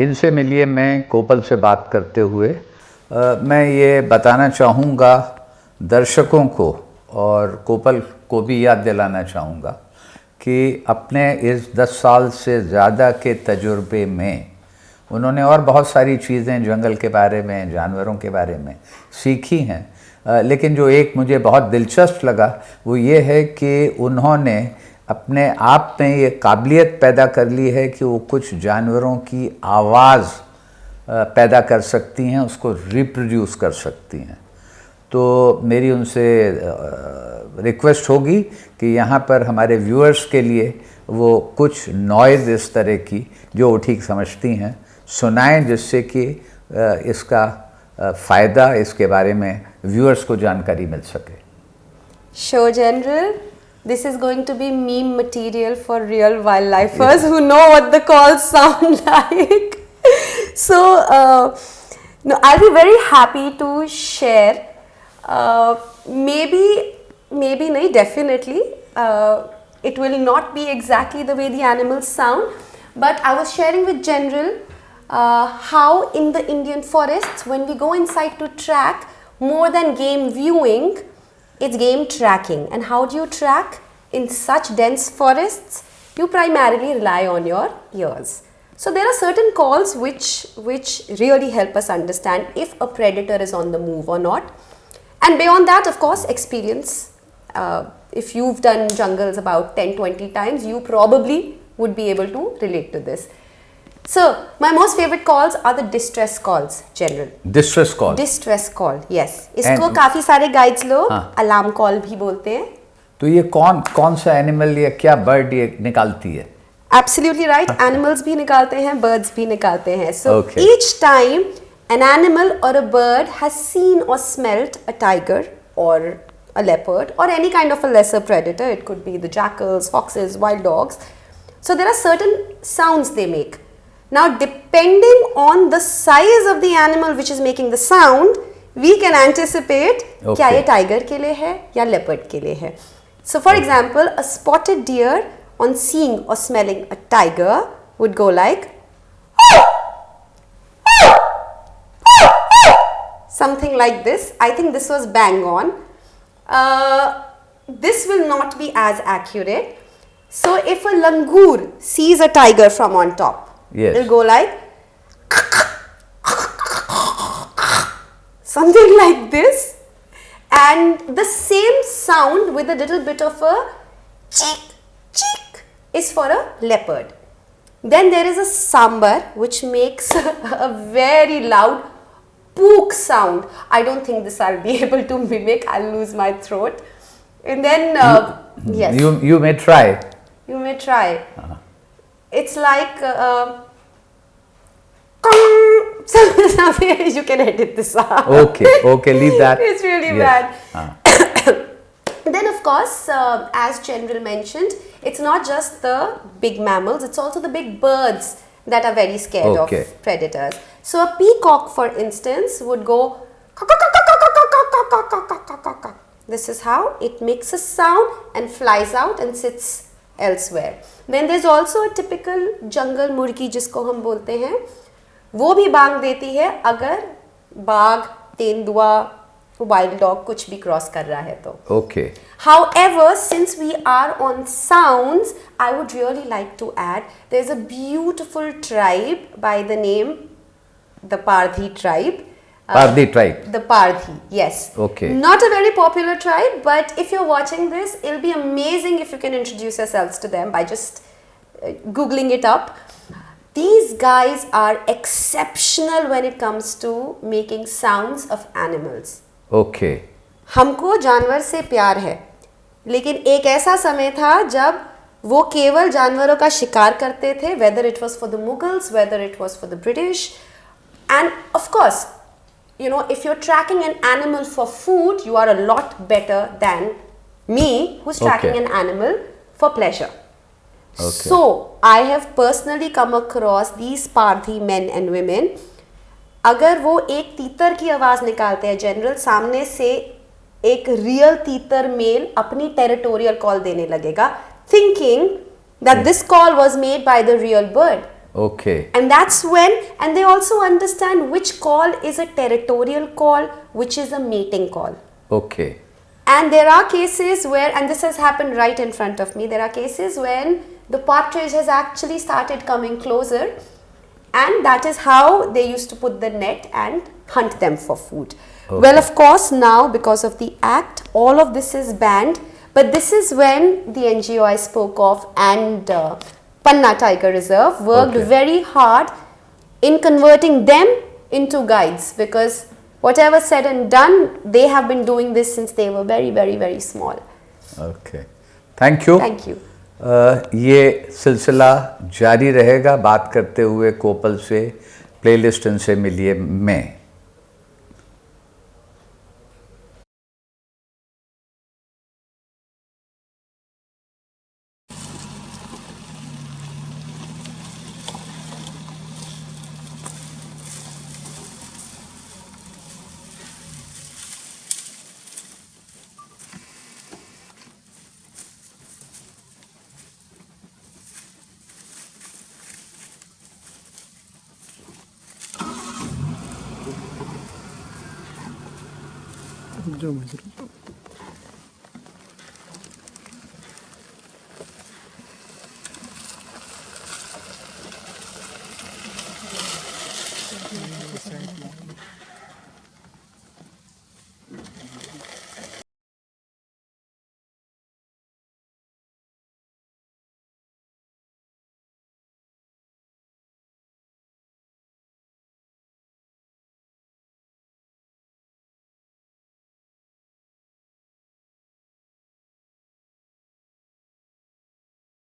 इनसे मिलिए मैं कोपल से बात करते हुए मैं ये बताना चाहूँगा दर्शकों को और कोपल को भी याद दिलाना चाहूँगा कि अपने इस 10 साल से ज़्यादा के तजुर्बे में उन्होंने और बहुत सारी चीज़ें जंगल के बारे में, जानवरों के बारे में सीखी हैं, लेकिन जो एक मुझे बहुत दिलचस्प लगा वो ये है कि उन्होंने अपने आप में ये काबिलियत पैदा कर ली है कि वो कुछ जानवरों की आवाज़ पैदा कर सकती हैं, उसको रिप्रोड्यूस कर सकती हैं। तो मेरी उनसे रिक्वेस्ट होगी कि यहाँ पर हमारे व्यूअर्स के लिए वो कुछ नॉइज़ इस तरह की जो वो ठीक समझती हैं सुनाएं, जिससे कि इसका फ़ायदा, इसके बारे में व्यूअर्स को जानकारी मिल सके। Sure, General. This is going to be meme material for real wildlifers who know what the calls sound like. So, no, I'll be very happy to share. Maybe nahi, definitely. It will not be exactly the way the animals sound, but I was sharing with General how in the Indian forests, when we go inside to track, more than game viewing, it's game tracking. And how do you track? In such dense forests, you primarily rely on your ears. So there are certain calls which really help us understand if a predator is on the move or not. And beyond that, of course, experience. If you've done jungles about 10-20 times, you probably would be able to relate to this. So, my most favorite calls are the distress calls, General. Distress call? Distress call, yes. इसको काफ़ी सारे guides लोग alarm call भी बोलते हैं. तो ये कौन सा एनिमल या क्या बर्ड ये निकालती है? Absolutely right. Animals भी निकालते हैं, birds भी निकालते हैं. So, each time an animal or a bird has seen or smelt a tiger or a leopard or any kind of a lesser predator, it could be the jackals, foxes, wild dogs. So, there are certain sounds they make. Now, depending on the size of the animal which is making the sound, we can anticipate क्या ये tiger के लिए है या leopard के लिए है. So, for example, a spotted deer on seeing or smelling a tiger would go like something like this. I think this was bang on. This will not be as accurate. So, if a langur sees a tiger from on top, it'll go like something like this, and the same sound with a little bit of a cheek is for a leopard. Then there is a sambar which makes a very loud pook sound. I don't think this I'll be able to mimic. I'll lose my throat. And then yes, you may try. You may try. It's like something. You can edit this out. Okay, leave that. It's really bad. Then of course, as General mentioned, it's not just the big mammals, it's also the big birds that are very scared of predators. So a peacock, for instance, would go this is how it makes a sound and flies out and sits elsewhere. Then there's also a typical jungle murgi जिसको हम बोलते हैं, वो भी बांग देती है अगर बाघ, तेंदुआ, वाइल्ड डॉग कुछ भी क्रॉस कर रहा है तो. However, since we are on sounds, I would really like to add there's a beautiful tribe by the name the Pardhi tribe. Pardhi tribe. The Pardhi, yes. Not a very popular tribe, but if you're watching this, it'll be amazing if you can introduce yourselves to them by just googling it up. These guys are exceptional when it comes to making sounds of animals. हमको जानवर से प्यार है, लेकिन एक ऐसा समय था जब वो केवल जानवरों का शिकार करते थे, whether it was for the Mughals, whether it was for the British. And of course, you know, if you're tracking an animal for food, you are a lot better than me, who's tracking an animal for pleasure. So, I have personally come across these Pardhi men and women. अगर वो एक तीतर की आवाज़ निकालते हैं, general सामने से एक रियल तीतर मेल अपनी टेरिटोरियल कॉल देने लगेगा, thinking that this call was made by the real bird. Okay. And that's when, and they also understand which call is a territorial call, which is a mating call. Okay. And there are cases where, and this has happened right in front of me, there are cases when the partridge has actually started coming closer, and that is how they used to put the net and hunt them for food. Okay. Well, of course, now because of the act, all of this is banned, but this is when the NGO I spoke of and Panna Tiger Reserve worked Okay. very hard in converting them into guides, because whatever said and done, they have been doing this since they were very, very, very small. Okay. Thank you. Thank you. ये सिलसिला जारी रहेगा बात करते हुए कोपल से, playlist इनसे मिलिए में। जो